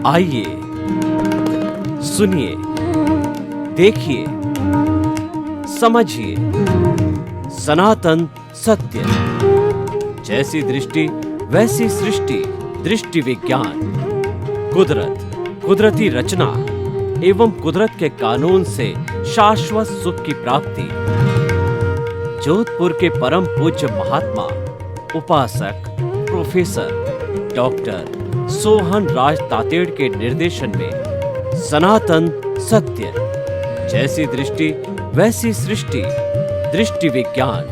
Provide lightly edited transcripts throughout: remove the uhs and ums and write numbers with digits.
आइए, सुनिए, देखिए, समझिए सनातन सत्य। जैसी दृष्टि वैसी सृष्टि, दृष्टि विज्ञान। कुदरत, कुदरती रचना एवं कुदरत के कानून से शाश्वत सुख की प्राप्ति। जोधपुर के परम पूज्य महात्मा उपासक प्रोफेसर डॉक्टर सोहन राज तातेड़ के निर्देशन में सनातन सत्य। जैसी दृष्टि वैसी सृष्टि, दृष्टि विज्ञान।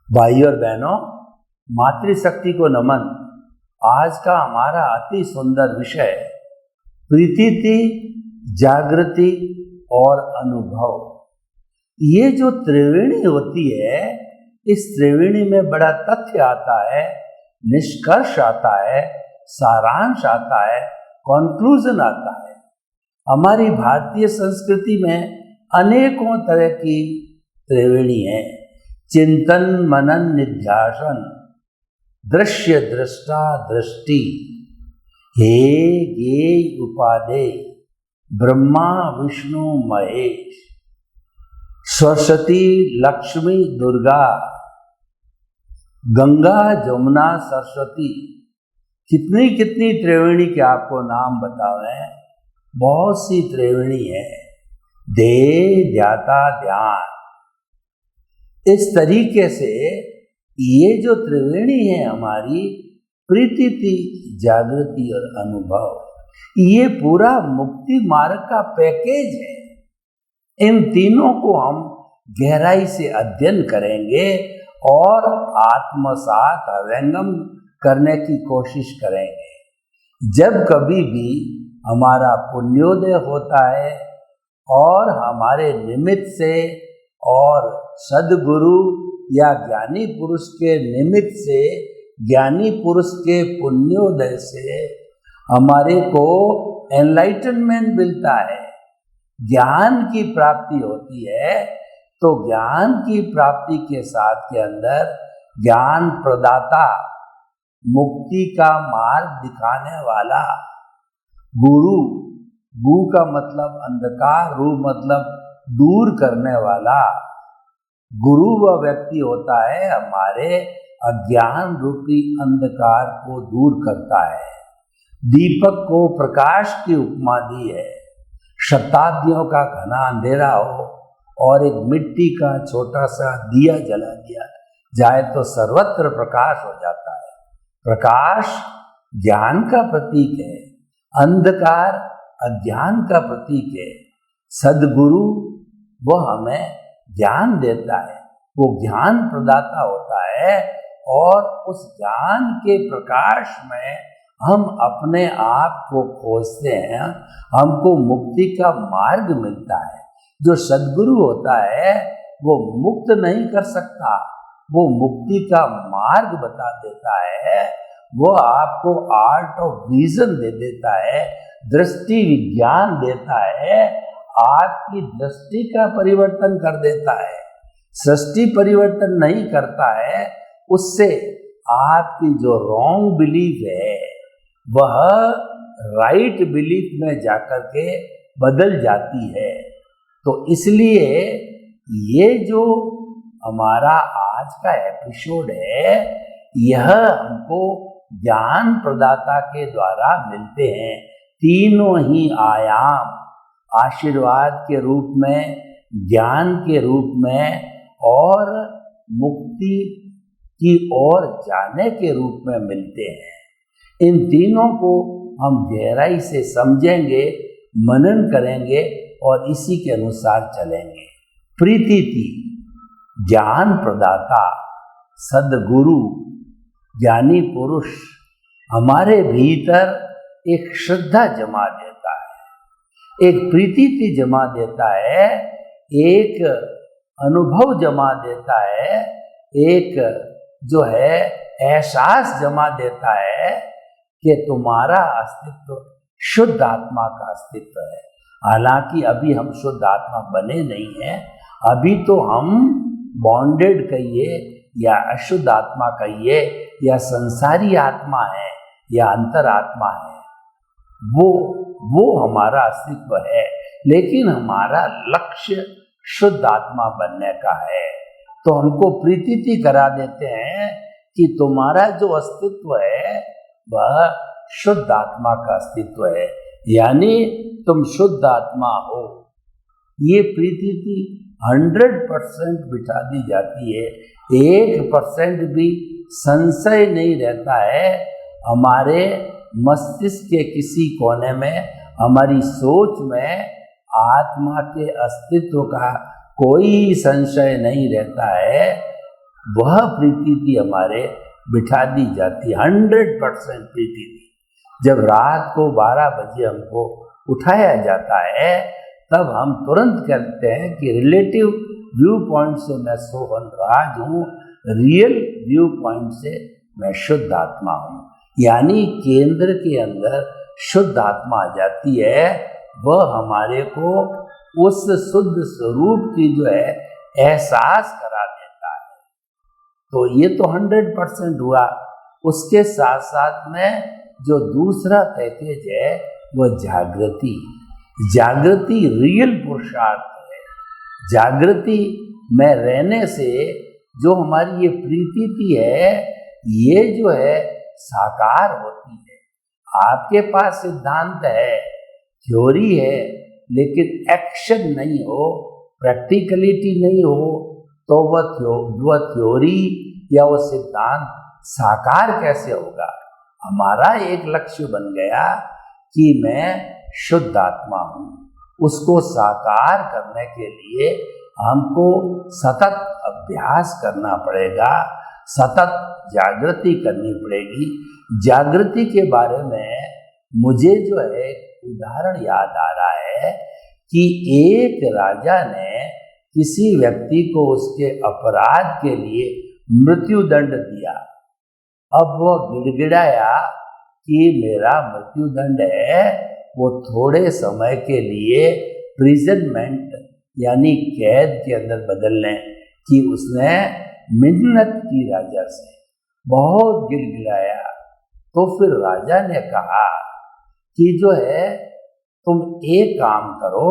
भाइयों और बहनों, मातृशक्ति को नमन। आज का हमारा अति सुंदर विषय प्रीति, जागृति और अनुभव। ये जो त्रिवेणी होती है, इस त्रिवेणी में बड़ा तथ्य आता है, निष्कर्ष आता है, सारांश आता है, कॉन्क्लूजन आता है। हमारी भारतीय संस्कृति में अनेकों तरह की त्रिवेणी है। चिंतन, मनन, निध्यासन, दृश्य, दृष्टा, दृष्टि, हे ज्ञेय, उपादेय, ब्रह्मा, विष्णु, महेश, सरस्वती, लक्ष्मी, दुर्गा, गंगा, जमुना, सरस्वती। कितनी कितनी त्रिवेणी के आपको नाम बतावे हैं। बहुत सी त्रिवेणी है। देह, ध्याता, ध्यान। इस तरीके से ये जो त्रिवेणी है हमारी, प्रीति, जागृति और अनुभव, ये पूरा मुक्ति मार्ग का पैकेज है। इन तीनों को हम गहराई से अध्ययन करेंगे और आत्मसात अवंगम करने की कोशिश करेंगे। जब कभी भी हमारा पुण्योदय होता है और हमारे निमित्त से और सद्गुरु या ज्ञानी पुरुष के निमित्त से, ज्ञानी पुरुष के पुण्योदय से हमारे को एनलाइटनमेंट मिलता है, ज्ञान की प्राप्ति होती है। तो ज्ञान की प्राप्ति के साथ के अंदर ज्ञान प्रदाता, मुक्ति का मार्ग दिखाने वाला गुरु, गु का मतलब अंधकार, रु मतलब दूर करने वाला, गुरु वह व्यक्ति होता है हमारे अज्ञान रूपी अंधकार को दूर करता है। दीपक को प्रकाश की उपमा दी है। शताब्दियों का घना अंधेरा हो और एक मिट्टी का छोटा सा दिया जला दिया जाए तो सर्वत्र प्रकाश हो जाता है। प्रकाश ज्ञान का प्रतीक है, अंधकार अज्ञान का प्रतीक है। सद्गुरु वह हमें ज्ञान देता है, वो ज्ञान प्रदाता होता है और उस ज्ञान के प्रकाश में हम अपने आप को खोजते हैं, हमको मुक्ति का मार्ग मिलता है। जो सद्गुरु होता है वो मुक्त नहीं कर सकता, वो मुक्ति का मार्ग बता देता है। वो आपको आर्ट ऑफ विजन दे देता है, दृष्टि विज्ञान देता है, आपकी दृष्टि का परिवर्तन कर देता है। सृष्टि परिवर्तन नहीं करता है, उससे आपकी जो रॉन्ग बिलीफ है वह राइट बिलीफ में जाकर के बदल जाती है। तो इसलिए ये जो हमारा आज का एपिसोड है, यह हमको ज्ञान प्रदाता के द्वारा मिलते हैं। तीनों ही आयाम, आशीर्वाद के रूप में, ज्ञान के रूप में और मुक्ति की ओर जाने के रूप में मिलते हैं। इन तीनों को हम गहराई से समझेंगे, मनन करेंगे और इसी के अनुसार चलेंगे। प्रीति, ज्ञान प्रदाता, सद्गुरु, ज्ञानी पुरुष हमारे भीतर एक श्रद्धा जमा देता है, एक प्रीति जमा देता है, एक अनुभव जमा देता है, एक जो है एहसास जमा देता है कि तुम्हारा अस्तित्व शुद्ध आत्मा का अस्तित्व है। हालांकि अभी हम शुद्ध आत्मा बने नहीं हैं, अभी तो हम बॉन्डेड कहिए या अशुद्ध आत्मा कहिए या संसारी आत्मा है या अंतरात्मा है, वो हमारा अस्तित्व है। लेकिन हमारा लक्ष्य शुद्ध आत्मा बनने का है। तो हमको प्रीति करा देते हैं कि तुम्हारा जो अस्तित्व है वह शुद्ध आत्मा का अस्तित्व है, यानी तुम शुद्ध आत्मा हो। ये प्रीति 100% बिठा दी जाती है, 1% भी संशय नहीं रहता है हमारे मस्तिष्क के किसी कोने में, हमारी सोच में आत्मा के अस्तित्व का कोई संशय नहीं रहता है। वह प्रीति हमारे बिठा दी जाती है, 100% प्रीति। जब रात को 12 बजे हमको उठाया जाता है तब हम तुरंत कहते हैं कि रिलेटिव व्यू पॉइंट से मैं सोहन राज हूँ, रियल व्यू पॉइंट से मैं शुद्ध आत्मा हूँ। यानी केंद्र के अंदर शुद्ध आत्मा आ जाती है, वह हमारे को उस शुद्ध स्वरूप की जो है एहसास करा देता है। तो ये तो 100% हुआ। उसके साथ साथ में जो दूसरा पैकेज है वह जागृति। जागृति रियल पुरुषार्थ है। जागृति में रहने से जो हमारी ये प्रीति है ये जो है साकार होती है। आपके पास सिद्धांत है, थ्योरी है, लेकिन एक्शन नहीं हो, प्रैक्टिकलिटी नहीं हो, तो वह थ्योरी या वो सिद्धांत साकार कैसे होगा। हमारा एक लक्ष्य बन गया कि मैं शुद्ध आत्मा हूँ। उसको साकार करने के लिए हमको सतत अभ्यास करना पड़ेगा, सतत जागृति करनी पड़ेगी। जागृति के बारे में मुझे जो है उदाहरण याद आ रहा है कि एक राजा ने किसी व्यक्ति को उसके अपराध के लिए मृत्युदंड दिया। अब वो गिड़गिड़ाया कि मेरा मृत्युदंड है, वो थोड़े समय के लिए प्रिजनमेंट यानी कैद के अंदर बदलने की उसने मिन्नत की राजा से, बहुत गिड़गिड़ाया। तो फिर राजा ने कहा कि जो है तुम एक काम करो,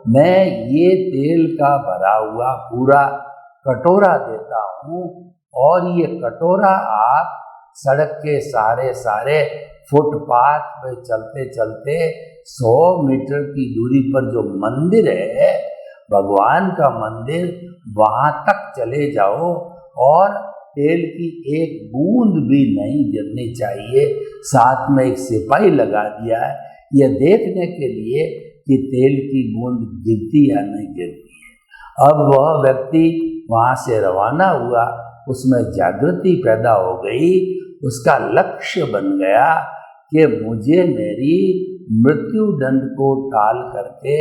मैं ये तेल का भरा हुआ पूरा कटोरा देता हूँ और ये कटोरा आप सड़क के सारे फुटपाथ पे चलते चलते 100 मीटर की दूरी पर जो मंदिर है, भगवान का मंदिर, वहाँ तक चले जाओ और तेल की एक बूंद भी नहीं गिरनी चाहिए। साथ में एक सिपाही लगा दिया है यह देखने के लिए कि तेल की बूंद गिरती या नहीं गिरती है। अब वह व्यक्ति वहाँ से रवाना हुआ, उसमें जागृति पैदा हो गई। उसका लक्ष्य बन गया कि मुझे मेरी मृत्यु दंड को टाल करके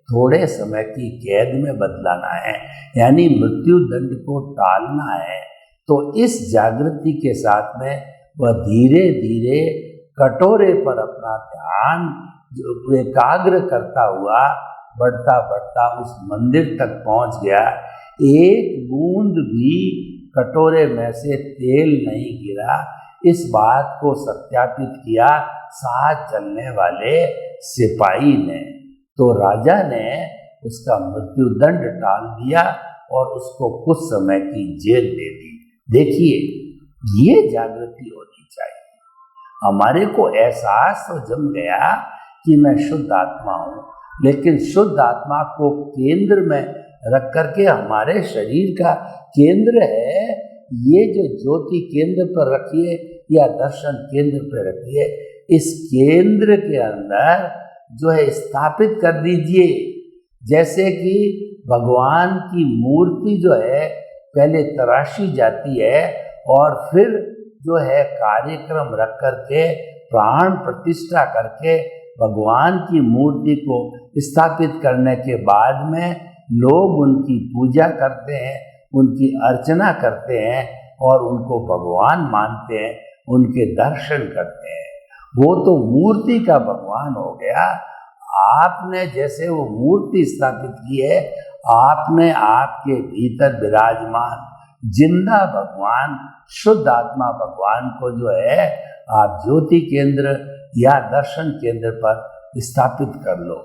थोड़े समय की कैद में बदलाना है, यानी मृत्यु दंड को टालना है। तो इस जागृति के साथ में वह धीरे धीरे कटोरे पर अपना ध्यान एकाग्र करता हुआ बढ़ता बढ़ता उस मंदिर तक पहुंच गया। एक बूंद भी कटोरे में से तेल नहीं गिरा। इस बात को सत्यापित किया साथ चलने वाले सिपाही ने। तो राजा ने उसका मृत्युदंड टाल दिया और उसको कुछ समय की जेल दे दी। देखिए, ये जागृति होनी चाहिए। हमारे को एहसास तो जम गया कि मैं शुद्ध आत्मा हूँ, लेकिन शुद्ध आत्मा को केंद्र में रख करके हमारे शरीर का केंद्र है, ये जो ज्योति केंद्र पर रखिए या दर्शन केंद्र पर रखिए, इस केंद्र के अंदर जो है स्थापित कर दीजिए। जैसे कि भगवान की मूर्ति जो है पहले तराशी जाती है और फिर जो है कार्यक्रम रख करके प्राण प्रतिष्ठा करके भगवान की मूर्ति को स्थापित करने के बाद में लोग उनकी पूजा करते हैं, उनकी अर्चना करते हैं और उनको भगवान मानते हैं, उनके दर्शन करते हैं। वो तो मूर्ति का भगवान हो गया। आपने जैसे वो मूर्ति स्थापित की है, आपने आपके भीतर विराजमान जिंदा भगवान, शुद्ध आत्मा भगवान को जो है आप ज्योति केंद्र या दर्शन केंद्र पर स्थापित कर लो।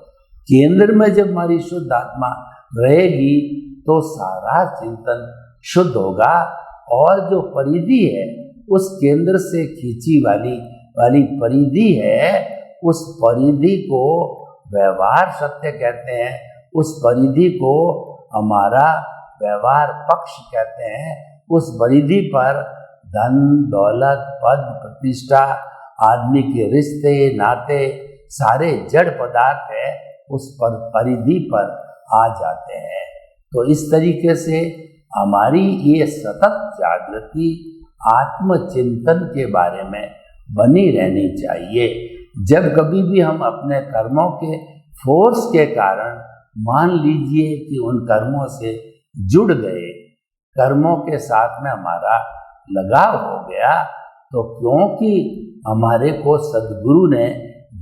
केंद्र में जब हमारी शुद्ध आत्मा रहेगी तो सारा चिंतन शुद्ध होगा, और जो परिधि है उस केंद्र से खींची वाली परिधि है, उस परिधि को व्यवहार सत्य कहते हैं, उस परिधि को हमारा व्यवहार पक्ष कहते हैं। उस परिधि पर धन दौलत पद प्रतिष्ठा आदमी के रिश्ते नाते सारे जड़ पदार्थ है उस पर परिधि पर आ जाते हैं। तो इस तरीके से हमारी ये सतत जागृति आत्मचिंतन के बारे में बनी रहनी चाहिए। जब कभी भी हम अपने कर्मों के फोर्स के कारण मान लीजिए कि उन कर्मों से जुड़ गए, कर्मों के साथ में हमारा लगाव हो गया, तो क्योंकि हमारे को सद्गुरु ने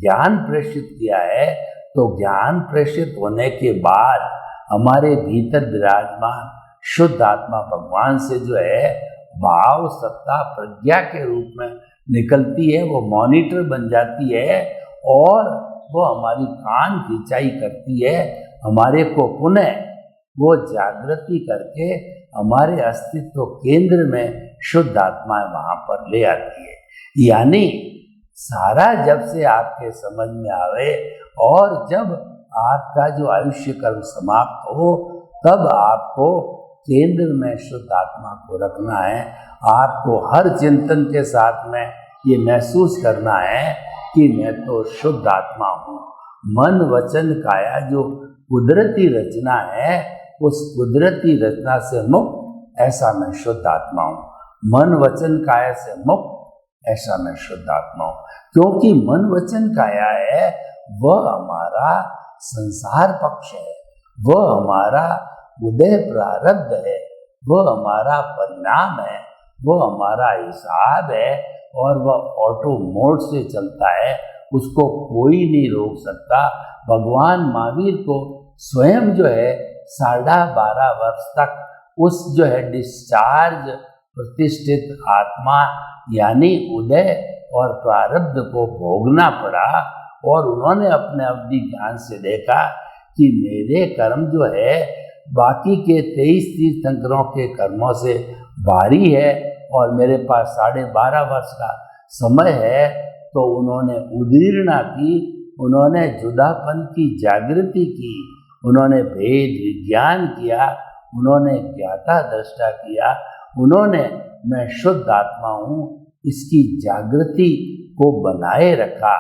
ज्ञान प्रेषित किया है, तो ज्ञान प्रेषित होने के बाद हमारे भीतर विराजमान शुद्ध आत्मा भगवान से जो है भाव सत्ता प्रज्ञा के रूप में निकलती है, वो मॉनिटर बन जाती है और वो हमारी कान खिंचाई करती है, हमारे को पुनः वो जागृति करके हमारे अस्तित्व केंद्र में शुद्ध आत्मा वहाँ पर ले आती है। यानी सारा जब से आपके समझ में आवे और जब आपका जो आयुष्य कर्म समाप्त हो, तब आपको केंद्र में शुद्ध आत्मा को रखना है। आपको हर चिंतन के साथ में ये महसूस करना है कि मैं तो शुद्ध आत्मा हूँ। मन वचन काया जो कुदरती रचना है, उस कुदरती रचना से मुक्त ऐसा मैं शुद्ध आत्मा हूँ। मन वचन काया से मुक्त ऐसा मैं शुद्ध आत्मा हूँ। क्योंकि मन वचन काया है वह हमारा संसार पक्ष है, वह हमारा उदय प्रारब्ध है, वह हमारा परिणाम है, वह हमारा हिसाब है और वह ऑटो मोड से चलता है, उसको कोई नहीं रोक सकता। भगवान महावीर को स्वयं जो है 12.5 वर्ष तक उस जो है डिस्चार्ज प्रतिष्ठित आत्मा यानी उदय और प्रारब्ध को भोगना पड़ा, और उन्होंने अपने अवधि ज्ञान से देखा कि मेरे कर्म जो है बाकी के 23 तीर्थंकरों के कर्मों से भारी है और मेरे पास 12.5 वर्ष का समय है। तो उन्होंने उदीर्णा की, उन्होंने जुदापन की जागृति की, उन्होंने भेद विज्ञान किया, उन्होंने ज्ञाता दृष्टा किया, उन्होंने मैं शुद्ध आत्मा हूँ इसकी जागृति को बनाए रखा।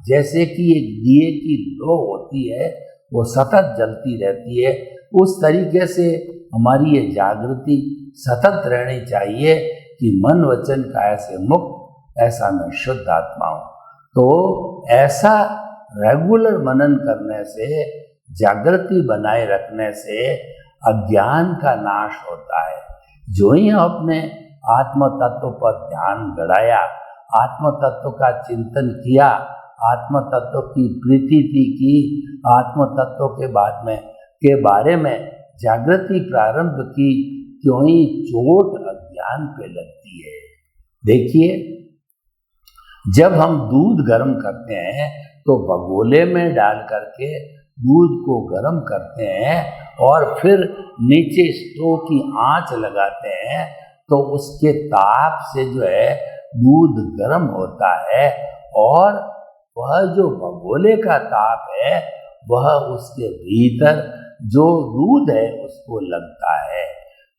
जैसे कि एक दिए की लो होती है वो सतत जलती रहती है, उस तरीके से हमारी ये जागृति सतत रहनी चाहिए कि मन वचन काया से मुक्त ऐसा मैं शुद्ध आत्मा हूँ। तो ऐसा रेगुलर मनन करने से, जागृति बनाए रखने से अज्ञान का नाश होता है। जो ही अपने आत्म तत्व पर ध्यान गड़ाया, आत्म तत्व का चिंतन किया, आत्म तत्व की प्रतीति की, आत्म तत्व के बारे में जागृति प्रारंभ की, क्यों ही चोट अज्ञान पे लगती है। देखिए, जब हम दूध गर्म करते हैं तो भगोले में डाल करके दूध को गर्म करते हैं और फिर नीचे स्टोव की आंच लगाते हैं, तो उसके ताप से जो है दूध गर्म होता है और वह जो भगोले का ताप है वह उसके भीतर जो दूध है उसको लगता है।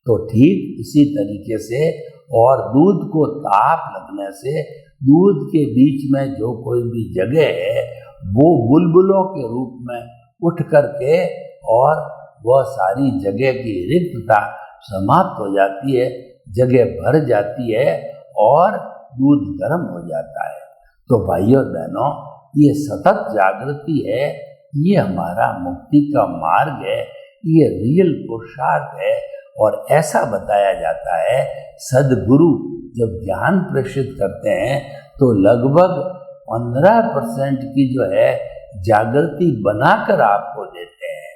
तो ठीक इसी तरीके से, और दूध को ताप लगने से दूध के बीच में जो कोई भी जगह है वो बुलबुलों के रूप में उठ करके और वह सारी जगह की रिक्तता समाप्त हो जाती है, जगह भर जाती है और दूध गर्म हो जाता है। तो भाइयों बहनों, ये सतत जागृति है, ये हमारा मुक्ति का मार्ग है, ये रियल पुरुषार्थ है। और ऐसा बताया जाता है, सद्गुरु जब ज्ञान प्रेषित करते हैं तो लगभग 15% की जो है जागृति बनाकर आपको देते हैं।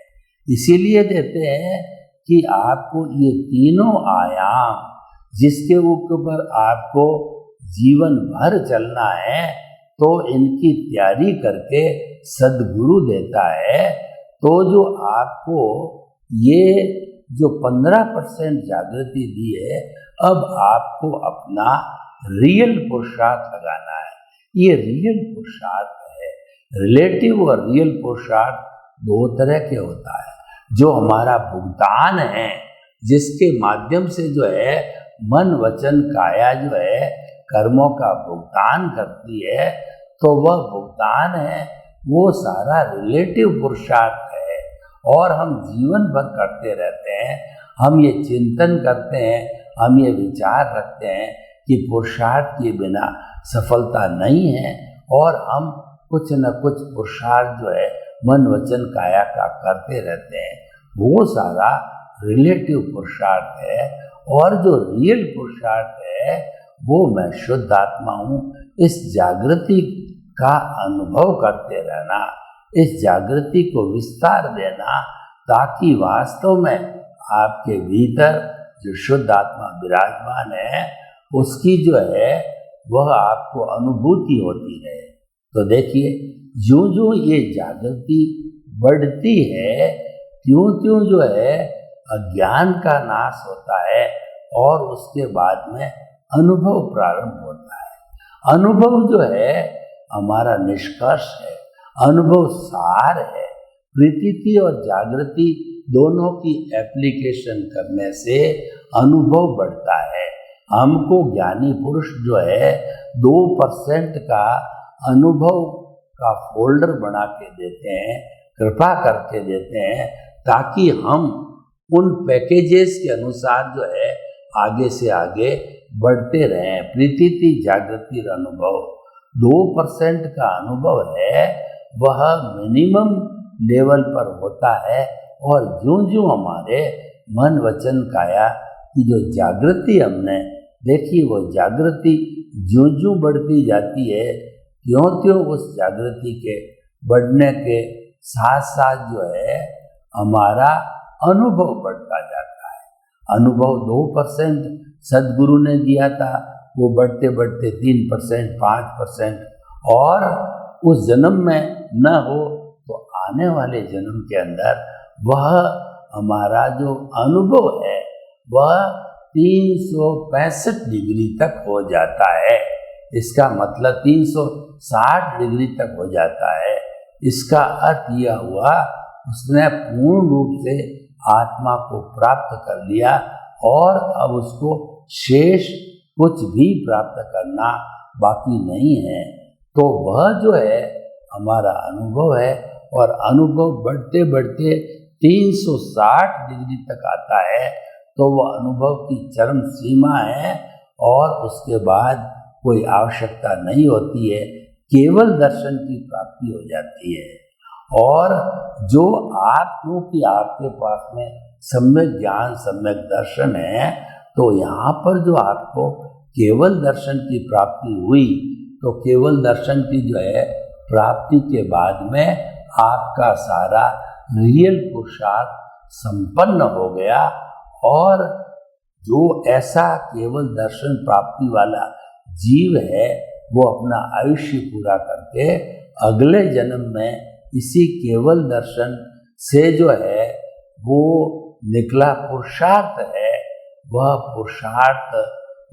इसीलिए देते हैं कि आपको ये तीनों आयाम जिसके ऊपर आपको जीवन भर चलना है, तो इनकी तैयारी करके सद्गुरु देता है। तो जो आपको ये जो 15% जागृति दी है, अब आपको अपना रियल पुरुषार्थ लगाना है। ये रियल पुरुषार्थ है। रिलेटिव और रियल पुरुषार्थ दो तरह के होता है। जो हमारा भुगतान है, जिसके माध्यम से जो है मन वचन काया जो है कर्मों का भुगतान करती है, तो वह भुगतान है वो सारा रिलेटिव पुरुषार्थ है। और हम जीवन भर करते रहते हैं। हम ये चिंतन करते हैं, हम ये विचार रखते हैं कि पुरुषार्थ के बिना सफलता नहीं है, और हम कुछ न कुछ पुरुषार्थ जो है मन वचन काया का करते रहते हैं। वो सारा रिलेटिव पुरुषार्थ है। और जो रियल पुरुषार्थ है वो मैं शुद्ध आत्मा हूँ। इस जागृति का अनुभव करते रहना, इस जागृति को विस्तार देना, ताकि वास्तव में आपके भीतर जो शुद्ध आत्मा विराजमान है उसकी जो है वह आपको अनुभूति होती रहे। तो देखिए, जो जो ये जागृति बढ़ती है, त्यों त्यों जो है अज्ञान का नाश होता है, और उसके बाद में अनुभव प्रारंभ होता है। अनुभव जो है हमारा निष्कर्ष है, अनुभव सार है। प्रतीति और जागृति दोनों की एप्लीकेशन करने से अनुभव बढ़ता है। हमको ज्ञानी पुरुष जो है 2% का अनुभव का फोल्डर बना के देते हैं, कृपा करके देते हैं, ताकि हम उन पैकेजेस के अनुसार जो है आगे से आगे बढ़ते रहें। प्रतीति जागृति अनुभव 2% का अनुभव है, वह मिनिमम लेवल पर होता है। और जो जो हमारे मन वचन काया की जो जागृति हमने देखी, वो जागृति ज्यों ज्यों बढ़ती जाती है, त्यों त्यों उस जागृति के बढ़ने के साथ साथ जो है हमारा अनुभव बढ़ता जाता है। अनुभव 2% सद्गुरु ने दिया था, वो बढ़ते बढ़ते 3%, 5%, और उस जन्म में न हो तो आने वाले जन्म के अंदर वह हमारा जो अनुभव है वह 365 डिग्री तक हो जाता है। इसका मतलब 360 डिग्री तक हो जाता है। इसका अर्थ यह हुआ उसने पूर्ण रूप से आत्मा को प्राप्त कर लिया, और अब उसको शेष कुछ भी प्राप्त करना बाकी नहीं है। तो वह जो है हमारा अनुभव है, और अनुभव बढ़ते बढ़ते 360 डिग्री तक आता है, तो वह अनुभव की चरम सीमा है, और उसके बाद कोई आवश्यकता नहीं होती है, केवल दर्शन की प्राप्ति हो जाती है। और जो आप, क्योंकि आपके पास में सम्यक ज्ञान सम्यक दर्शन है, तो यहाँ पर जो आपको केवल दर्शन की प्राप्ति हुई, तो केवल दर्शन की जो है प्राप्ति के बाद में आपका सारा रियल पुरुषार्थ संपन्न हो गया। और जो ऐसा केवल दर्शन प्राप्ति वाला जीव है, वो अपना आयुष्य पूरा करके अगले जन्म में इसी केवल दर्शन से जो है वो निकला पुरुषार्थ है, वह पुरुषार्थ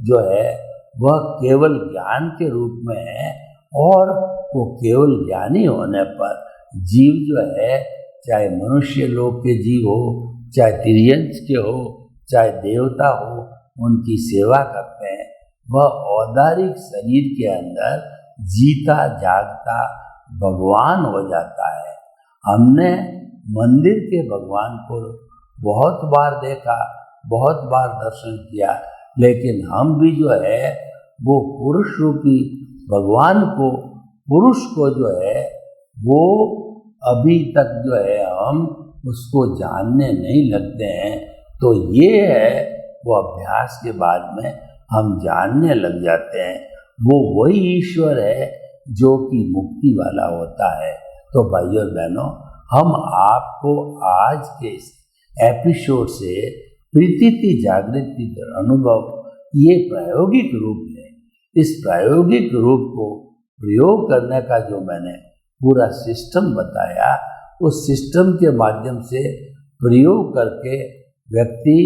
जो है वह केवल ज्ञान के रूप में है। और वो केवल ज्ञानी होने पर जीव जो है, चाहे मनुष्य लोक के जीव हो, चाहे तिर्यंश के हो, चाहे देवता हो, उनकी सेवा करते हैं। वह औदारिक शरीर के अंदर जीता जागता भगवान हो जाता है। हमने मंदिर के भगवान को बहुत बार देखा, बहुत बार दर्शन किया, लेकिन हम भी जो है वो पुरुष रूपी भगवान को, पुरुष को जो है वो अभी तक जो है हम उसको जानने नहीं लगते हैं। तो ये है वो अभ्यास के बाद में हम जानने लग जाते हैं। वो वही ईश्वर है जो कि मुक्ति वाला होता है। तो भाइयों और बहनों, हम आपको आज के इस एपिसोड से प्रीति जागृति अनुभव, ये प्रायोगिक रूप है। इस प्रायोगिक रूप को प्रयोग करने का जो मैंने पूरा सिस्टम बताया, उस सिस्टम के माध्यम से प्रयोग करके व्यक्ति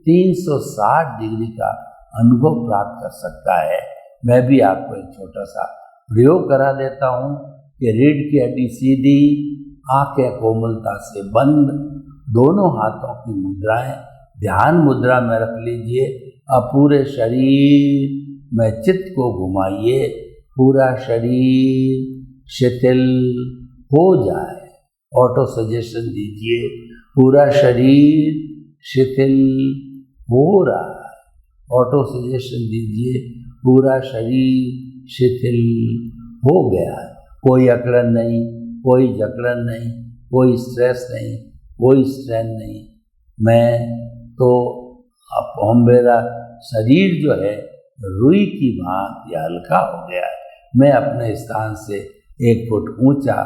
360 डिग्री का अनुभव प्राप्त कर सकता है। मैं भी आपको एक छोटा सा प्रयोग करा देता हूँ कि रीढ़ की हड्डी सीधी, आंखें कोमलता से बंद, दोनों हाथों की मुद्राएं ध्यान मुद्रा में रख लीजिए। अब पूरे शरीर में चित्त को घुमाइए, पूरा शरीर शिथिल हो जाए। ऑटो सजेशन दीजिए, पूरा शरीर शिथिल हो रहा है। ऑटो सजेशन दीजिए, पूरा शरीर शिथिल हो गया है। कोई अकड़न नहीं, कोई जकड़न नहीं, कोई स्ट्रेस नहीं, कोई स्ट्रेन नहीं। मैं तो अब मेरा शरीर जो है रुई की भांति हल्का हो गया है। मैं अपने स्थान से 1 फुट ऊंचा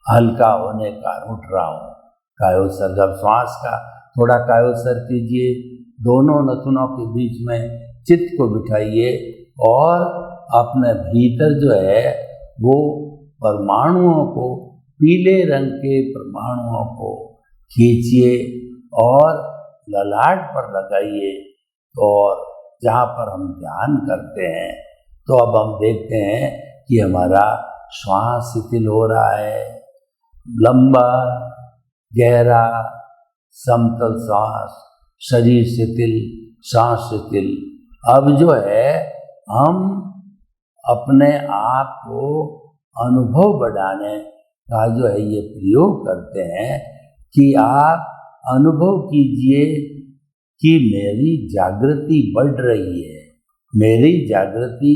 हल्का होने का उठ रहा हूँ। कायोत्सर्ग, जब श्वास का थोड़ा कायोत्सर्ग कीजिए, दोनों नथुनों के बीच में चित्त को बिठाइए और अपने भीतर जो है वो परमाणुओं को, पीले रंग के परमाणुओं को खींचिए और ललाट पर लगाइए। और जहाँ पर हम ध्यान करते हैं तो अब हम देखते हैं कि हमारा श्वास शिथिल हो रहा है, लंबा गहरा समतल श्वास, शरीर शिथिल, सांस शिथिल। अब जो है हम अपने आप को अनुभव बढ़ाने का जो है ये प्रयोग करते हैं कि आप अनुभव कीजिए कि मेरी जागृति बढ़ रही है, मेरी जागृति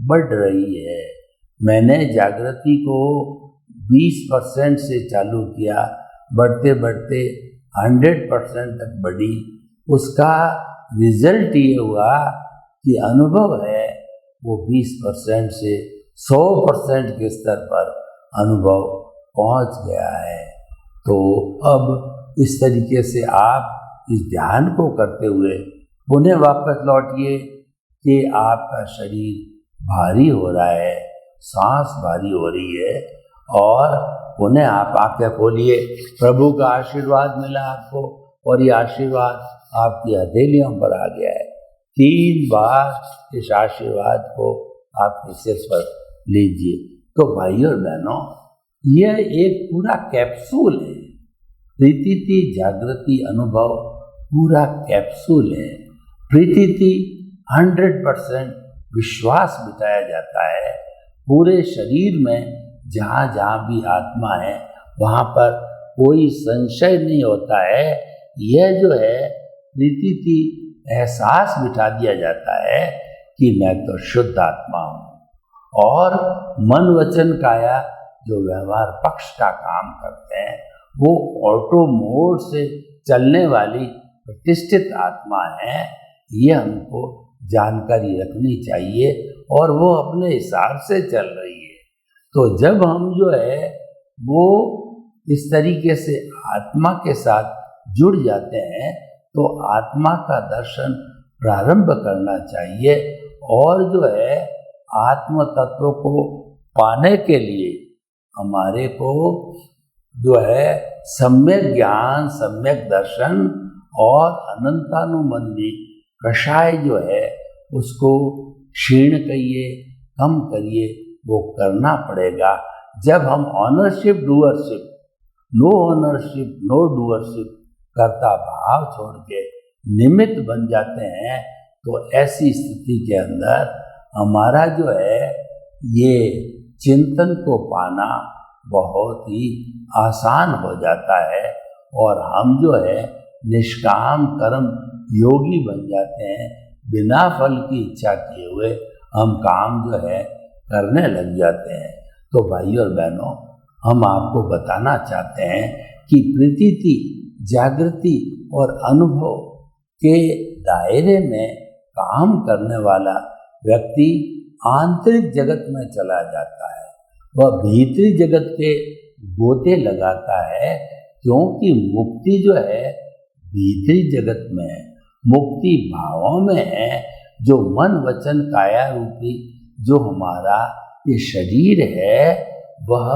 बढ़ रही है। मैंने जागृति को 20% से चालू किया, बढ़ते बढ़ते 100% तक बढ़ी। उसका रिजल्ट ये हुआ कि अनुभव है वो 20% से 100% के स्तर पर अनुभव पहुंच गया है। तो अब इस तरीके से आप इस ध्यान को करते हुए पुनः वापस लौटिए कि आपका शरीर भारी हो रहा है, सांस भारी हो रही है और पुनः आप आंखें खोलिए। प्रभु का आशीर्वाद मिला आपको और ये आशीर्वाद आपकी हथेलियों पर आ गया है। 3 बार इस आशीर्वाद को आपके सिर पर लीजिए। तो भाइयों और बहनों, यह एक पूरा कैप्सूल है। प्रीति जागृति अनुभव पूरा कैप्सूल है। प्रीति 100% विश्वास बिताया जाता है। पूरे शरीर में जहाँ जहाँ भी आत्मा है वहाँ पर कोई संशय नहीं होता है। यह जो है प्रीति एहसास बिठा दिया जाता है कि मैं तो शुद्ध आत्मा हूँ। और मन वचन काया जो व्यवहार पक्ष का काम करते हैं वो ऑटो मोड से चलने वाली प्रतिष्ठित आत्मा है। ये हमको जानकारी रखनी चाहिए और वो अपने हिसाब से चल रही है। तो जब हम जो है वो इस तरीके से आत्मा के साथ जुड़ जाते हैं तो आत्मा का दर्शन प्रारंभ करना चाहिए। और जो है आत्म तत्व को पाने के लिए हमारे को जो है सम्यक ज्ञान, सम्यक दर्शन और अनंतानुबंधी कषाय जो है उसको क्षीण करिए, कम करिए, वो करना पड़ेगा। जब हम ownership doership, no ownership no doership कर्ता भाव छोड़ के निमित्त बन जाते हैं तो ऐसी स्थिति के अंदर हमारा जो है ये चिंतन को पाना बहुत ही आसान हो जाता है और हम जो है निष्काम कर्म योगी बन जाते हैं। बिना फल की इच्छा किए हुए हम काम जो है करने लग जाते हैं। तो भाइयों और बहनों, हम आपको बताना चाहते हैं कि प्रीति जागृति और अनुभव के दायरे में काम करने वाला व्यक्ति आंतरिक जगत में चला जाता है। वह भीतरी जगत के गोते लगाता है, क्योंकि मुक्ति जो है भीतरी जगत में है, मुक्ति भावों में है। जो मन वचन काया रूपी जो हमारा ये शरीर है, वह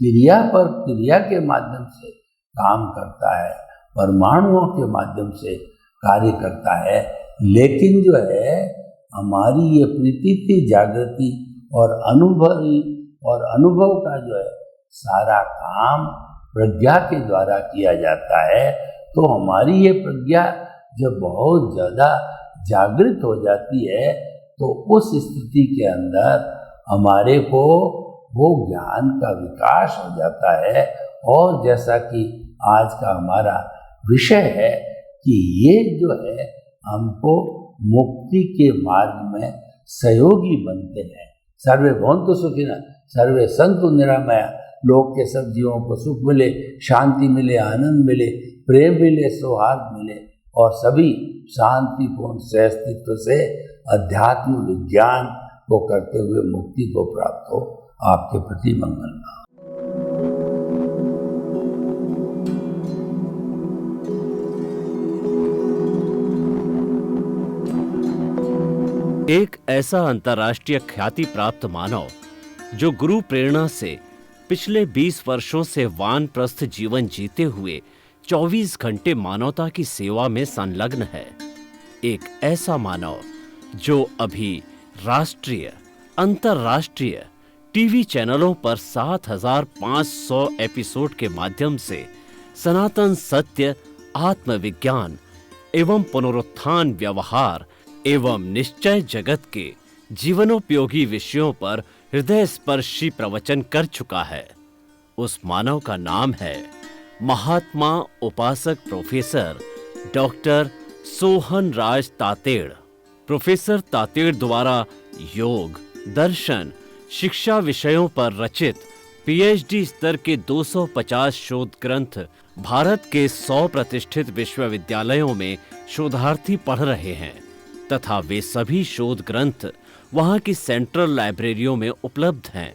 क्रिया पर क्रिया के माध्यम से काम करता है, परमाणुओं के माध्यम से कार्य करता है। लेकिन जो है हमारी ये प्रतीति जागृति और अनुभव का जो है सारा काम प्रज्ञा के द्वारा किया जाता है। तो हमारी ये प्रज्ञा जब बहुत ज़्यादा जागृत हो जाती है, तो उस स्थिति के अंदर हमारे को वो ज्ञान का विकास हो जाता है। और जैसा कि आज का हमारा विषय है कि ये जो है हमको मुक्ति के मार्ग में सहयोगी बनते हैं। सर्वे भवन्तु सुखिनः, सर्वे सन्तु निरामया। लोक के सब जीवों को सुख मिले, शांति मिले, आनंद मिले, प्रेम मिले, सौहार्द मिले और सभी शांतिपूर्ण सहअस्तित्व से अध्यात्म विज्ञान को करते हुए मुक्ति को प्राप्त हो। आपके प्रति मंगल। एक ऐसा अंतर्राष्ट्रीय ख्याति प्राप्त मानव जो गुरु प्रेरणा से पिछले 20 वर्षों से वानप्रस्थ जीवन जीते हुए 24 घंटे मानवता की सेवा में संलग्न है। एक ऐसा मानव जो अभी राष्ट्रीय, अंतर्राष्ट्रीय टीवी चैनलों पर 7,500 एपिसोड के माध्यम से सनातन सत्य, आत्मविज्ञान एवं पुनरुत्थान व्यवहार एवं निश्चय जगत के जीवनोपयोगी विषयों पर हृदय स्पर्शी प्रवचन कर चुका है। उस मानव का नाम है महात्मा उपासक प्रोफेसर डॉक्टर सोहन राज तातेड़। प्रोफेसर तातेड़ द्वारा योग, दर्शन, शिक्षा विषयों पर रचित पीएचडी स्तर के 250 शोध ग्रंथ भारत के 100 प्रतिष्ठित विश्वविद्यालयों में शोधार्थी पढ़ रहे हैं तथा वे सभी शोध ग्रंथ वहां की सेंट्रल लाइब्रेरियों में उपलब्ध हैं।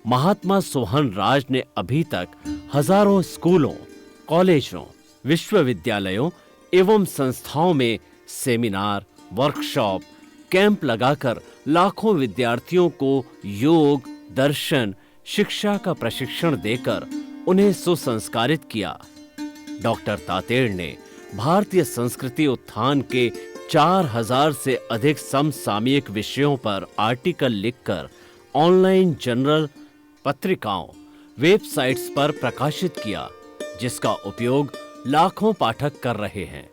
महात्मा सोहन राज ने अभी तक हजारों स्कूलों, कॉलेजों, विश्वविद्यालयों एवं संस्थाओं में सेमिनार, वर्कशॉप, कैंप लगाकर लाखों विद्यार्थियों को योग, दर्शन, शिक्षा का प्रशिक्षण देकर उन्हें सुसंस्कारित किया। डॉक्टर तातेड़ ने भारतीय संस्कृति उत्थान के 4000 से अधिक समसामयिक विषयों पर आर्टिकल लिखकर ऑनलाइन जर्नल, पत्रिकाओं, वेबसाइट्स पर प्रकाशित किया, जिसका उपयोग लाखों पाठक कर रहे हैं।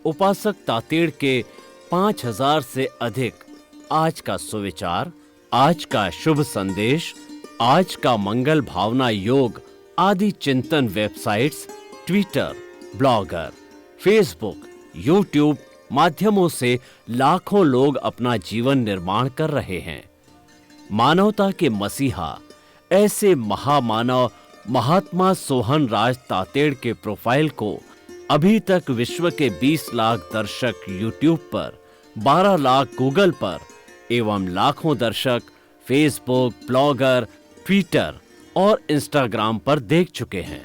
उपासक तातेड़ के 5000 से अधिक आज का सुविचार, आज का शुभ संदेश, आज का मंगल भावना योग आदि चिंतन websites, Twitter, blogger, Facebook, YouTube माध्यमों से लाखों लोग अपना जीवन निर्माण कर रहे हैं। मानवता के मसीहा ऐसे महामानव महात्मा सोहन राज तातेड़ के प्रोफाइल को अभी तक विश्व के 20 लाख दर्शक यूट्यूब पर, 12 लाख गूगल पर एवं लाखों दर्शक फेसबुक, ब्लॉगर, ट्विटर और इंस्टाग्राम पर देख चुके हैं।